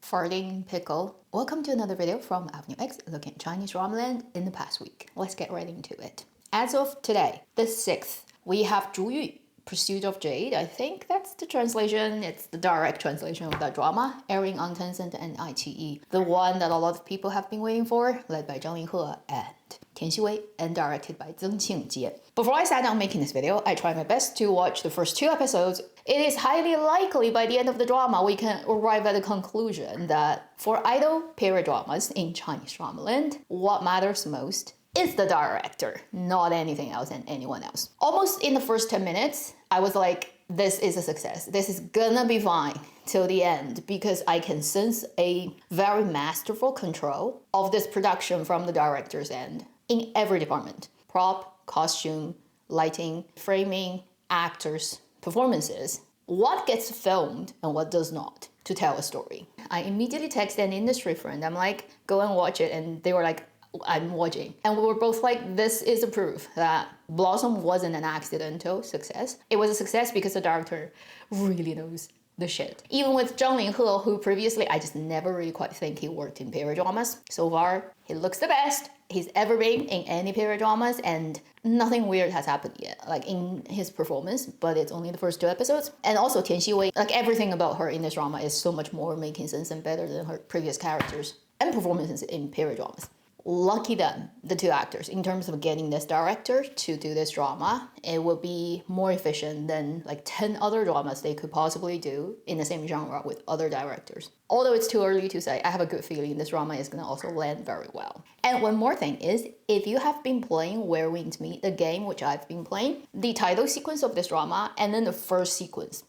Farting pickle. Welcome to another video from Avenue X looking at Chinese drama land in the past week. Let's get right into it. As of today, the 6th, we have Zhu Yu, Pursuit of Jade. I think that's the translation. It's the direct translation of that drama, airing on Tencent and iQIYI. The one that a lot of people have been waiting for, led by Zhang Yinghe and Tian Xiwei, and directed by Zeng Qingjie. Before I sat down making this video, I tried my best to watch the first 2 episodes. It is highly likely by the end of the drama we can arrive at a conclusion that for idol period dramas in Chinese drama land, what matters most is the director, not anything else and anyone else. Almost in the first 10 minutes, I was like, this is a success. This is gonna be fine till the end because I can sense a very masterful control of this production from the director's end in every department. Prop, costume, lighting, framing, actors, performances. What gets filmed and what does not to tell a story. I immediately texted an industry friend. I'm like, go and watch it. And they were like, I'm watching. And we were both like, this is a proof that Blossom wasn't an accidental success. It was a success because the director really knows the shit. Even with Zhang Yinghe, who previously I just never really quite think he worked in period dramas. So far, he looks the best he's ever been in any period dramas, and nothing weird has happened yet, like in his performance, but it's only the first 2 episodes. And also Tian Xiwei, like everything about her in this drama is so much more making sense and better than her previous characters and performances in period dramas. Lucky them, the 2 actors, in terms of getting this director to do this drama. It would be more efficient than like 10 other dramas they could possibly do in the same genre with other directors. Although it's too early to say, I have a good feeling this drama is gonna also land very well. And one more thing is, if you have been playing Where Winds Meet, the game which I've been playing, the title sequence of this drama and then the first sequence,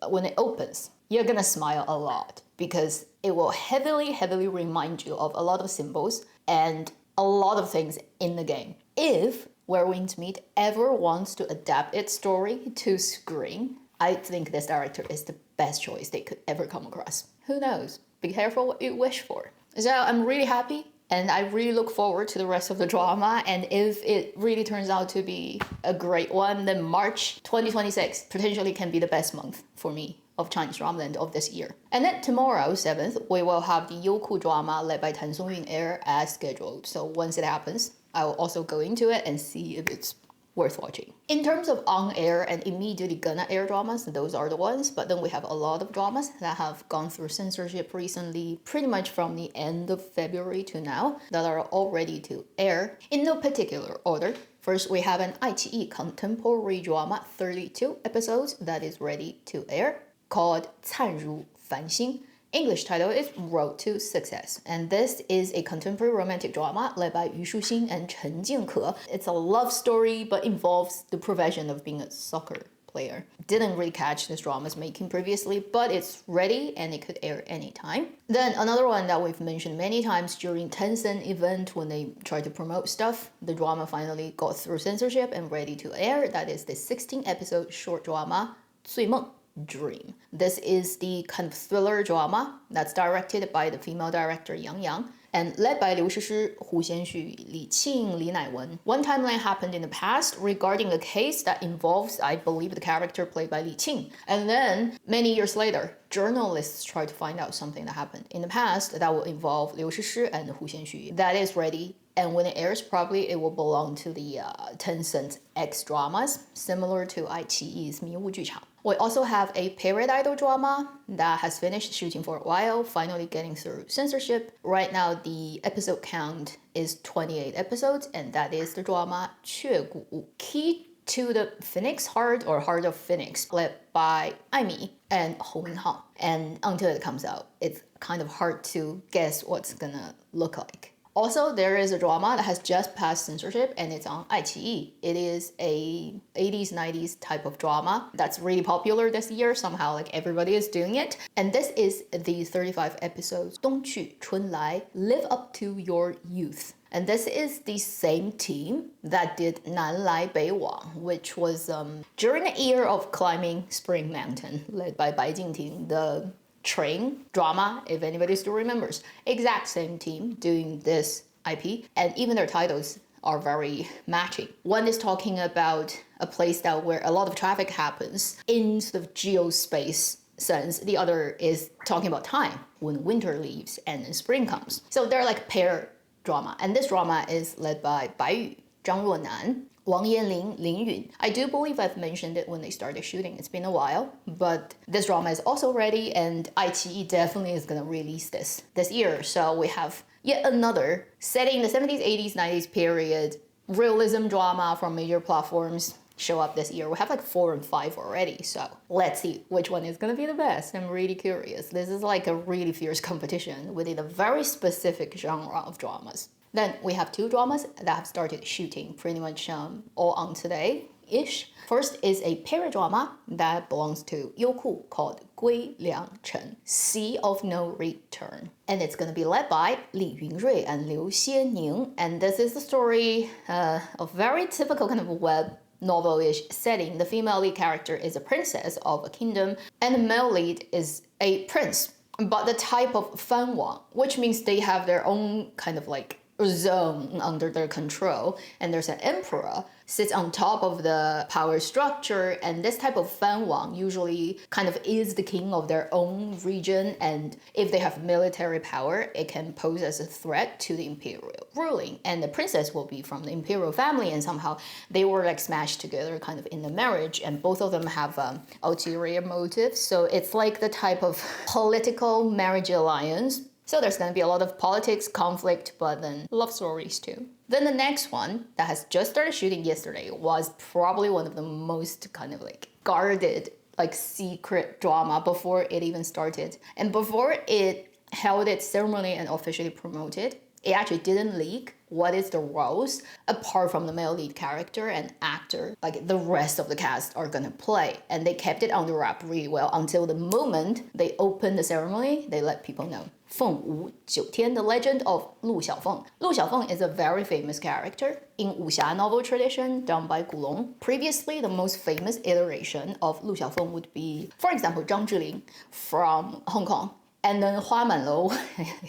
when it opens, you're gonna smile a lot because it will heavily remind you of a lot of symbols and a lot of things in the game. If Where Winds Meet ever wants to adapt its story to screen, I think this director is the best choice they could ever come across. Who knows? Be careful what you wish for. So I'm really happy and I really look forward to the rest of the drama, and if it really turns out to be a great one, then March 2026 potentially can be the best month for me of Chinese drama land of this year. And then tomorrow, 7th, we will have the Youku drama led by Tan Songyun air as scheduled. So once it happens, I will also go into it and see if it's worth watching. In terms of on-air and immediately gonna air dramas, those are the ones, but then we have a lot of dramas that have gone through censorship recently, pretty much from the end of February to now, that are all ready to air. In no particular order, first we have an iQIYI contemporary drama, 32 episodes, that is ready to air, called 灿如繁星. English title is Road to Success, and this is a contemporary romantic drama led by Yu Shuxing and Chen Jingke. It's a love story, but involves the profession of being a soccer player. Didn't really catch this drama's making previously, but it's ready and it could air anytime. Then another one that we've mentioned many times during Tencent event when they tried to promote stuff, the drama finally got through censorship and ready to air. That is the 16-episode short drama 醉梦. Dream. This is the kind of thriller drama that's directed by the female director Yang Yang and led by Liu Shishi, Hu Xianxu, Li Qing, Li Naiwen. One timeline happened in the past regarding a case that involves, I believe, the character played by Li Qing. And then, many years later, journalists try to find out something that happened in the past that will involve Liu Shishi and Hu Xianxu. That is ready. And when it airs, probably it will belong to the Tencent X dramas, similar to iQIYI's 迷雾剧场. We also have a period idol drama that has finished shooting for a while, finally getting through censorship. Right now, the episode count is 28 episodes, and that is the drama 雀谷. Key to the Phoenix Heart or Heart of Phoenix, led by Aimee and Hou Minhao. And until it comes out, it's kind of hard to guess what's gonna look like. Also, there is a drama that has just passed censorship and it's on iQIYI. It is a 80s, 90s type of drama that's really popular this year. Somehow, like everybody is doing it. And this is the 35 episodes 冬去春来, Live Up to Your Youth. And this is the same team that did 南来北往, which was during the year of climbing Spring Mountain, led by Bai Jingting, the train drama, if anybody still remembers. Exact same team doing this IP, and even their titles are very matching. One is talking about a place that where a lot of traffic happens in sort of geospace sense, the other is talking about time, when winter leaves and then spring comes. So they're like pair drama. And this drama is led by Bai Yu, Zhang Ruonan, Wang Yanling, Lin Yun. I do believe I've mentioned it when they started shooting. It's been a while, but this drama is also ready, and iQIYI definitely is gonna release this year. So we have yet another setting in the 70s, 80s, 90s period realism drama from major platforms show up this year. We have like 4 and 5 already, so let's see which one is gonna be the best. I'm really curious. This is like a really fierce competition within a very specific genre of dramas. Then we have 2 dramas that have started shooting pretty much all on today-ish. First is a period drama that belongs to Youku called Gui Liang Chen, Sea of No Return. And it's gonna be led by Li Yunrui and Liu Xiening. And this is the story of very typical kind of web novel-ish setting. The female lead character is a princess of a kingdom, and the male lead is a prince, but the type of Fan Wang, which means they have their own kind of like zone under their control, and there's an emperor sits on top of the power structure, and this type of Fan Wang usually kind of is the king of their own region, and if they have military power, it can pose as a threat to the imperial ruling, and the princess will be from the imperial family, and somehow they were like smashed together kind of in the marriage, and both of them have ulterior motives, so it's like the type of political marriage alliance. So there's going to be a lot of politics, conflict, but then love stories too. Then the next one that has just started shooting yesterday was probably one of the most kind of like guarded, like secret drama before it even started. And before it held its ceremony and officially promoted, it actually didn't leak what is the roles apart from the male lead character and actor, like the rest of the cast are gonna play. And they kept it under wrap really well until the moment they opened the ceremony, they let people know. Feng Wu 9天, the Legend of Lu Xiaofeng. Lu Xiaofeng is a very famous character in wuxia novel tradition done by Gulong. Previously, the most famous iteration of Lu Xiaofeng would be, for example, Zhang Zhiling from Hong Kong. And then Hua Manlou,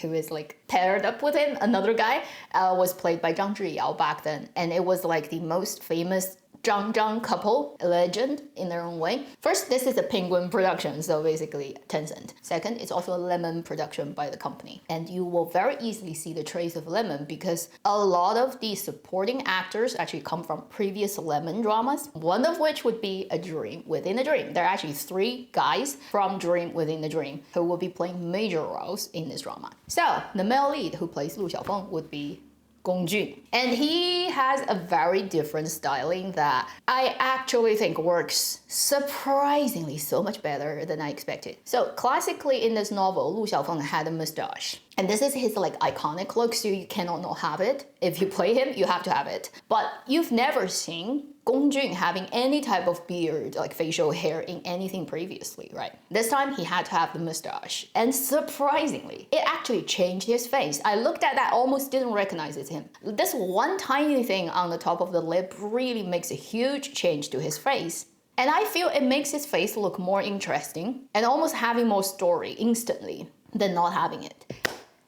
who is like paired up with him, another guy, was played by Zhang Zhiyao back then. And it was like the most famous Zhang couple, a legend in their own way. First, this is a Penguin production, so basically Tencent. Second, it's also a Lemon production by the company. And you will very easily see the trace of Lemon because a lot of the supporting actors actually come from previous Lemon dramas, one of which would be A Dream Within a Dream. There are actually 3 guys from Dream Within a Dream who will be playing major roles in this drama. So, the male lead who plays Lu Xiaofeng would be Gong Jun. And he has a very different styling that I actually think works surprisingly so much better than I expected. So classically in this novel, Lu Xiaofeng had a mustache. And this is his like iconic look, so you cannot not have it. If you play him, you have to have it. But you've never seen Gong Jun having any type of beard, like facial hair in anything previously, right? This time he had to have the mustache. And surprisingly, it actually changed his face. I looked at that, almost didn't recognize it's him. This one tiny thing on the top of the lip really makes a huge change to his face. And I feel it makes his face look more interesting and almost having more story instantly than not having it.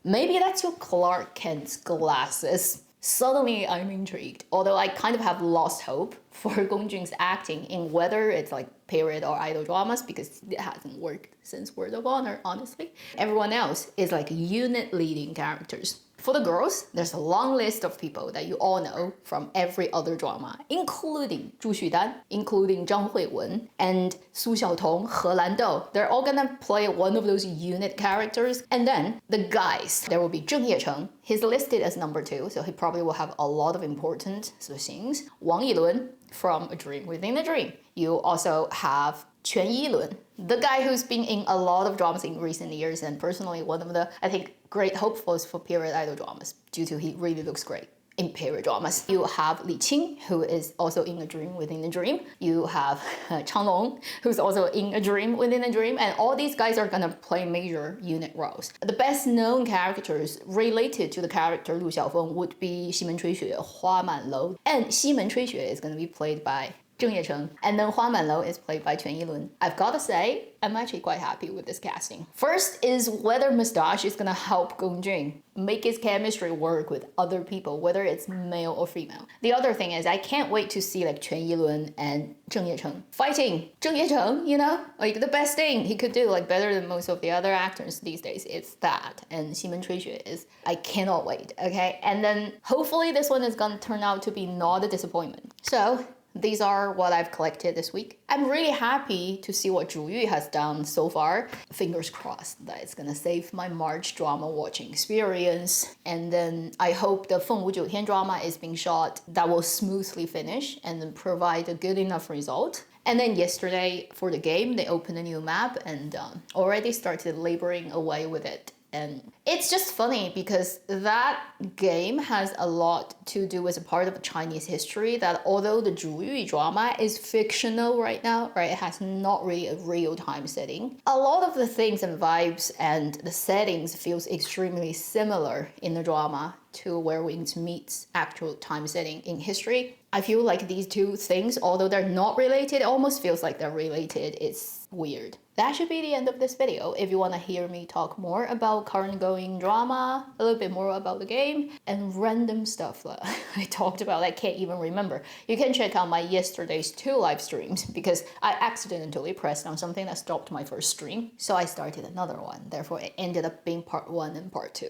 Maybe that's your Clark Kent's glasses. Suddenly I'm intrigued, although I kind of have lost hope for Gong Jun's acting in whether it's like period or idol dramas because it hasn't worked since Word of Honor, honestly. Everyone else is like unit leading characters. For the girls, there's a long list of people that you all know from every other drama, including Zhu Xudan, including Zhang Huiwen, and Su Xiaotong, He Landou. They're all gonna play one of those unit characters. And then the guys, there will be Zheng Yecheng. He's listed as number 2, so he probably will have a lot of important scenes. Wang Yilun from A Dream Within a Dream. You also have Quan Yilun, the guy who's been in a lot of dramas in recent years and personally one of the, I think, great hopefuls for period idol dramas due to he really looks great in period dramas. You have Li Qing, who is also in A Dream Within a Dream. You have Chang Long, who's also in A Dream Within a Dream, and all these guys are gonna play major unit roles. The best known characters related to the character Lu Xiaofeng would be Ximeng Cuixue, Hua Manlou, and Ximeng Cuixue is gonna be played by Zheng Yecheng. And then Hua Manlou is played by Quan Yilun. I've got to say, I'm actually quite happy with this casting. First is whether Mustache is gonna help Gong Jun make his chemistry work with other people, whether it's male or female. The other thing is I can't wait to see like Quan Yilun and Zheng Yecheng fighting. Zheng Yecheng, you know, like the best thing he could do, like better than most of the other actors these days, it's that. And Ximeng Cuixue is, I cannot wait, okay? And then hopefully this one is gonna turn out to be not a disappointment. So these are what I've collected this week. I'm really happy to see what Zhu Yu has done so far. Fingers crossed that it's gonna save my March drama watching experience. And then I hope the Feng Wu Jiu Tian drama is being shot that will smoothly finish and then provide a good enough result. And then yesterday for the game, they opened a new map and already started laboring away with it. And it's just funny because that game has a lot to do with a part of Chinese history that although the Zhu Yu drama is fictional right now, right, it has not really a real-time setting. A lot of the things and vibes and the settings feels extremely similar in the drama to where we meet actual time setting in history. I feel like these two things, although they're not related, it almost feels like they're related. It's weird. That should be the end of this video. If you want to hear me talk more about current going drama, a little bit more about the game, and random stuff that I talked about I can't even remember, you can check out my yesterday's 2 live streams because I accidentally pressed on something that stopped my first stream. So I started another one. Therefore, it ended up being part 1 and part 2.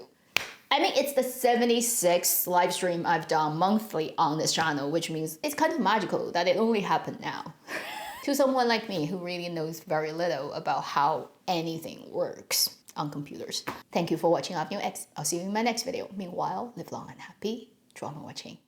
I mean, it's the 76th live stream I've done monthly on this channel, which means it's kind of magical that it only happened now. To someone like me who really knows very little about how anything works on computers. Thank you for watching Avenue X. I'll see you in my next video. Meanwhile, live long and happy drama watching.